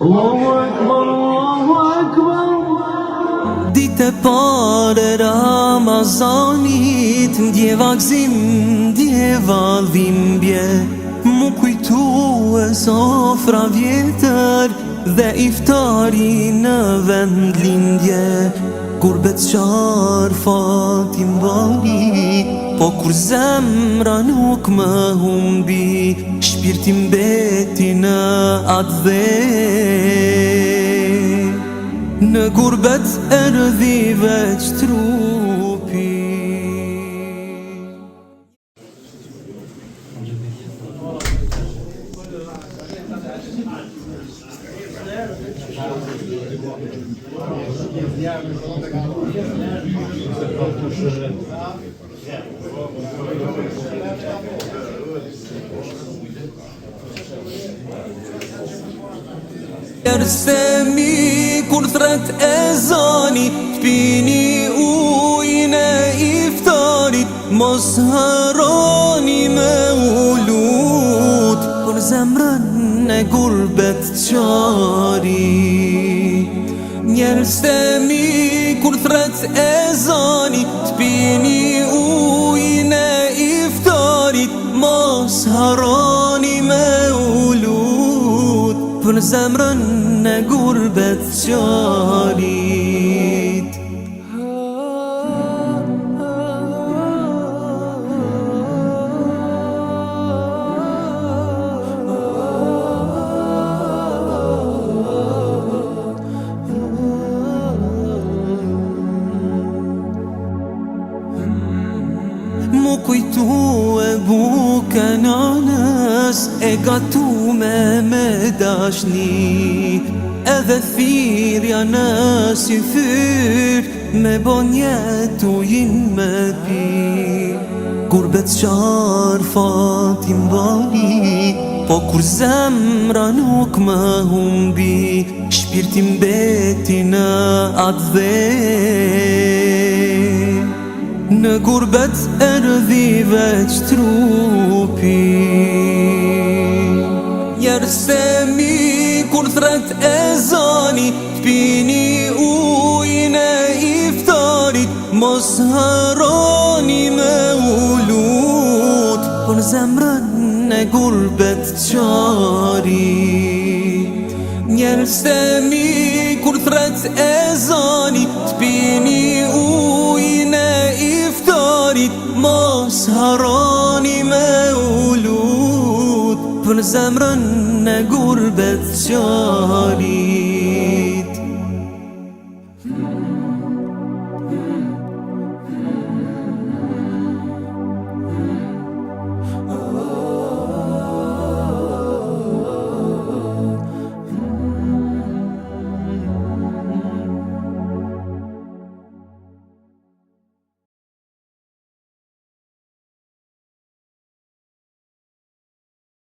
Allahu Akbar, Allahu Akbar. Ditë e pare Ramazanit, ndjeva gzim, ndjeva dhimbje. Mu kujtu e sofra vjetër dhe iftari në vend lindje. Kur bet qarë fatim bali, po kur zemra nuk më humbi, shpirtim beti në atë dhe. Në gurbet erdhi veç trupi. Ersemi kur thret e zani, t'pini ujnë e iftarit, mos haroni me ulut, për zemrën e gurbet qarit. Njerëz temi kur thret e zani, t'pini ujnë e iftarit, mos haroni me ulut, për zemrën e gurbet qarit. Mu kujtu e buke nanës, e gatume me dashni, edhe thirja në si fyr, me bon jetu jin me pi. Gurbet qarë fatim bali, po kur zemra nuk më humbi, shpirtim beti në atë dhe. Në gurbet erdhi veç trupi. Njerëz temi kur thret e zani, t'pini ujnë e iftarit, mos haroni me ulut, për zemrën e gurbet qarit. Njerëz temi kur thret e zani, t'pini ujnë e iftarit, mos haroni me ulut, për zemrën e gurbet qarit.